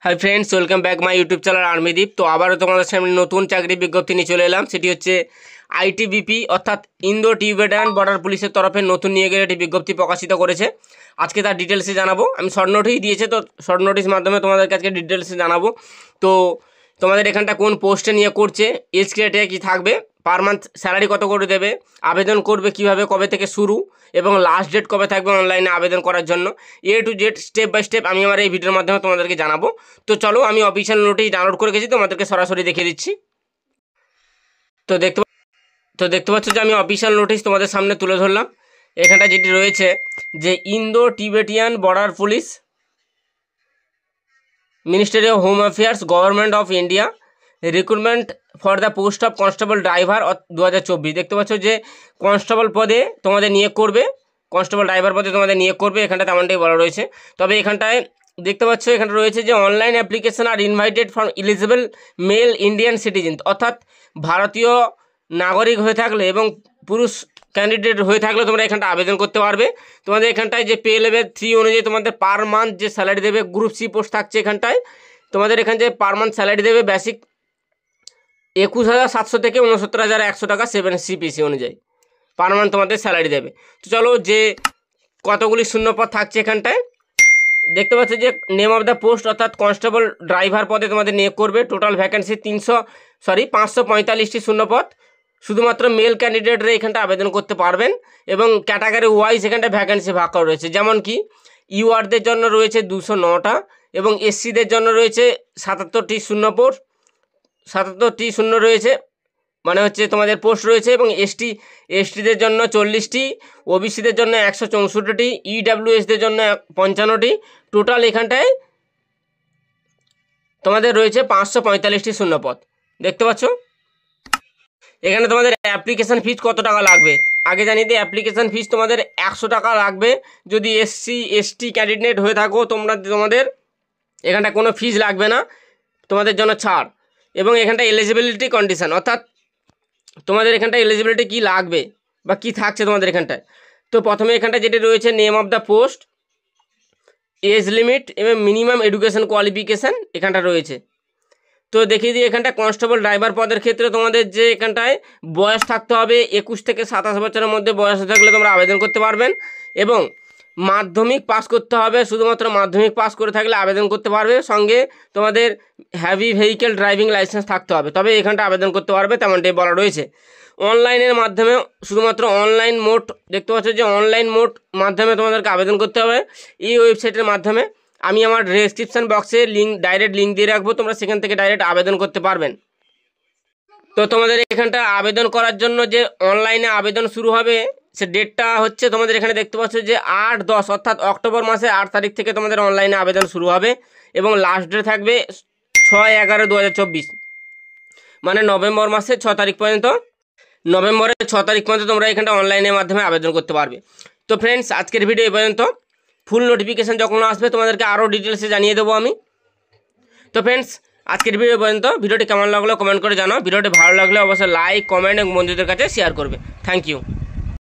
High friends, welcome back my YouTube channel Armideep. তো আবারও তোমাদের সামনে নতুন চাকরি বিজ্ঞপ্তি নিয়ে চলে এলাম। সেটি হচ্ছে আইটিবিপি অর্থাৎ ইন্দো টিবেটান বর্ডার পুলিশের তরফে নতুন নিয়োগের একটি বিজ্ঞপ্তি প্রকাশিত করেছে। আজকে তার ডিটেলসে জানাবো। আমি শর্ট নোটিশ দিয়েছে, তো শর্ট নোটিশ মাধ্যমে তোমাদেরকে আজকে ডিটেলসে জানাবো। তো তোমাদের এখানটা কোন পোস্টে নিয়োগ করছে, এজ ক্রাইটেরিয়া কী থাকবে, পার মান্থ স্যালারি কত করে দেবে, আবেদন করবে কিভাবে, কবে থেকে শুরু এবং লাস্ট ডেট কবে থাকবে অনলাইনে আবেদন করার জন্য, A to Z step by step আমি আমার এই ভিডিওর মাধ্যমে তোমাদেরকে জানাবো। তো চলো, আমি অফিসিয়াল নোটিশ ডাউনলোড করে গেছি, তোমাদেরকে সরাসরি দেখিয়ে দিচ্ছি। তো দেখতে পাচ্ছ যে আমি অফিসিয়াল নোটিশ তোমাদের সামনে তুলে ধরলাম। এখানটা যেটি রয়েছে যে Indo Tibetan border police, ministry of home affairs, government of India, recruitment for the post of constable driver 2024। দেখতে পাচ্ছ যে কনস্টেবল পদে তোমাদের নিয়োগ করবে, কনস্টেবল ড্রাইভার পদে তোমাদের নিয়োগ করবে, এখানটা তেমনটাই বলা রয়েছে। তবে এখানটায় দেখতে পাচ্ছ এখানে রয়েছে যে অনলাইন অ্যাপ্লিকেশন আর invited from eligible male Indian citizen, অর্থাৎ ভারতীয় নাগরিক হয়ে থাকলে এবং পুরুষ ক্যান্ডিডেট হয়ে থাকলে তোমরা এখানটা আবেদন করতে পারবে। তোমাদের এখানটায় যে পে লেভেল 3 অনুযায়ী তোমাদের পার মান্থ যে স্যালারি দেবে, গ্রুপ সি পোস্ট থাকছে এখানটায়, তোমাদের এখানে যে পার মান্থ স্যালারি দেবে বেসিক 21,700 থেকে 69,100 টাকা 7 CPC অনুযায়ী পার মান্থ তোমাদের স্যালারি দেবে। তো চলো, যে কতগুলি শূন্যপদ থাকছে এখানটায় দেখতে পাচ্ছ যে নেম অফ দ্য পোস্ট অর্থাৎ কনস্টেবল ড্রাইভার পদে তোমাদের নিয়োগ করবে। টোটাল ভ্যাকেন্সি 545টি শূন্যপদ। শুধুমাত্র মেল ক্যান্ডিডেটরা এখানটা আবেদন করতে পারবেন এবং ক্যাটাগরি ওয়াইজ এখানটা ভ্যাকেন্সি ভাগ করা রয়েছে। যেমন কি ইউআরদের জন্য রয়েছে 209টা এবং এসসিদের জন্য রয়েছে 77টি শূন্য রয়েছে, মানে হচ্ছে তোমাদের পোস্ট রয়েছে, এবং এসটিদের জন্য 40টি, ওবিসিদের জন্য 164টি, ইডাব্লিউএসদের জন্য 55টি। টোটাল এখানটায় তোমাদের রয়েছে 545টি শূন্যপদ। দেখতে পাচ্ছ এখানে তোমাদের অ্যাপ্লিকেশান ফিস কত টাকা লাগবে আগে জানিয়ে দিই। অ্যাপ্লিকেশান ফিস তোমাদের 100 টাকা লাগবে। যদি এসটি ক্যান্ডিডেট হয়ে থাকো তোমাদের এখানটা কোনো ফিস লাগবে না, তোমাদের জন্য ছাড়। এবং এখানটা এলিজিবিলিটি কন্ডিশান, অর্থাৎ তোমাদের এখানটা এলিজিবিলিটি কী লাগবে বা কী থাকছে তোমাদের এখানটায়। তো প্রথমে এখানটা যেটি রয়েছে name of the post, age limit এবং মিনিমাম এডুকেশন কোয়ালিফিকেশান এখানটা রয়েছে। তো দেখিয়ে দিই এখানটা কনস্টেবল ড্রাইভার পদের ক্ষেত্রে তোমাদের যে এখানটায় বয়স থাকতে হবে 21 থেকে 27 বছরের মধ্যে বয়স থাকলে তোমরা আবেদন করতে পারবেন এবং মাধ্যমিক পাস করতে হবে। শুধুমাত্র মাধ্যমিক পাস করে থাকলে আবেদন করতে পারবে, সঙ্গে তোমাদের হ্যাভি ভেহিকেল ড্রাইভিং লাইসেন্স থাকতে হবে, তবে এখানটা আবেদন করতে পারবে, তেমনটাই বলা রয়েছে। অনলাইনের মাধ্যমে শুধুমাত্র অনলাইন মোড দেখতে পাচ্ছ যে অনলাইন মোড মাধ্যমে তোমাদেরকে আবেদন করতে হবে এই ওয়েবসাইটের মাধ্যমে। আমি আমার ডেসক্রিপশান বক্সে ডাইরেক্ট লিঙ্ক দিয়ে রাখবো, তোমরা সেখান থেকে ডাইরেক্ট আবেদন করতে পারবেন। তো তোমাদের এখানটা আবেদন করার জন্য যে অনলাইনে আবেদন শুরু হবে সে ডেটটা হচ্ছে তোমাদের এখানে দেখতে পাচ্ছ যে 8-10 অর্থাৎ অক্টোবর মাসে 8 তারিখ থেকে তোমাদের অনলাইনে আবেদন শুরু হবে এবং লাস্ট ডেট থাকবে 6/11/2024, মানে নভেম্বর মাসের 6 তারিখ পর্যন্ত। নভেম্বরের 6 তারিখ পর্যন্ত তোমরা এখানটা অনলাইনের মাধ্যমে আবেদন করতে পারবে। তো ফ্রেন্ডস, আজকের ভিডিও এই পর্যন্ত। ফুল নোটিফিকেশান যখন আসবে তোমাদেরকে আরও ডিটেলসে জানিয়ে দেবো আমি। তো ফ্রেন্ডস, আজকের ভিডিও পর্যন্ত। ভিডিওটি কেমন লাগলো কমেন্ট করে জানাও। ভিডিওটি ভালো লাগলে অবশ্যই লাইক, কমেন্ট এবং বন্ধুদের কাছে শেয়ার করবে। Thank you.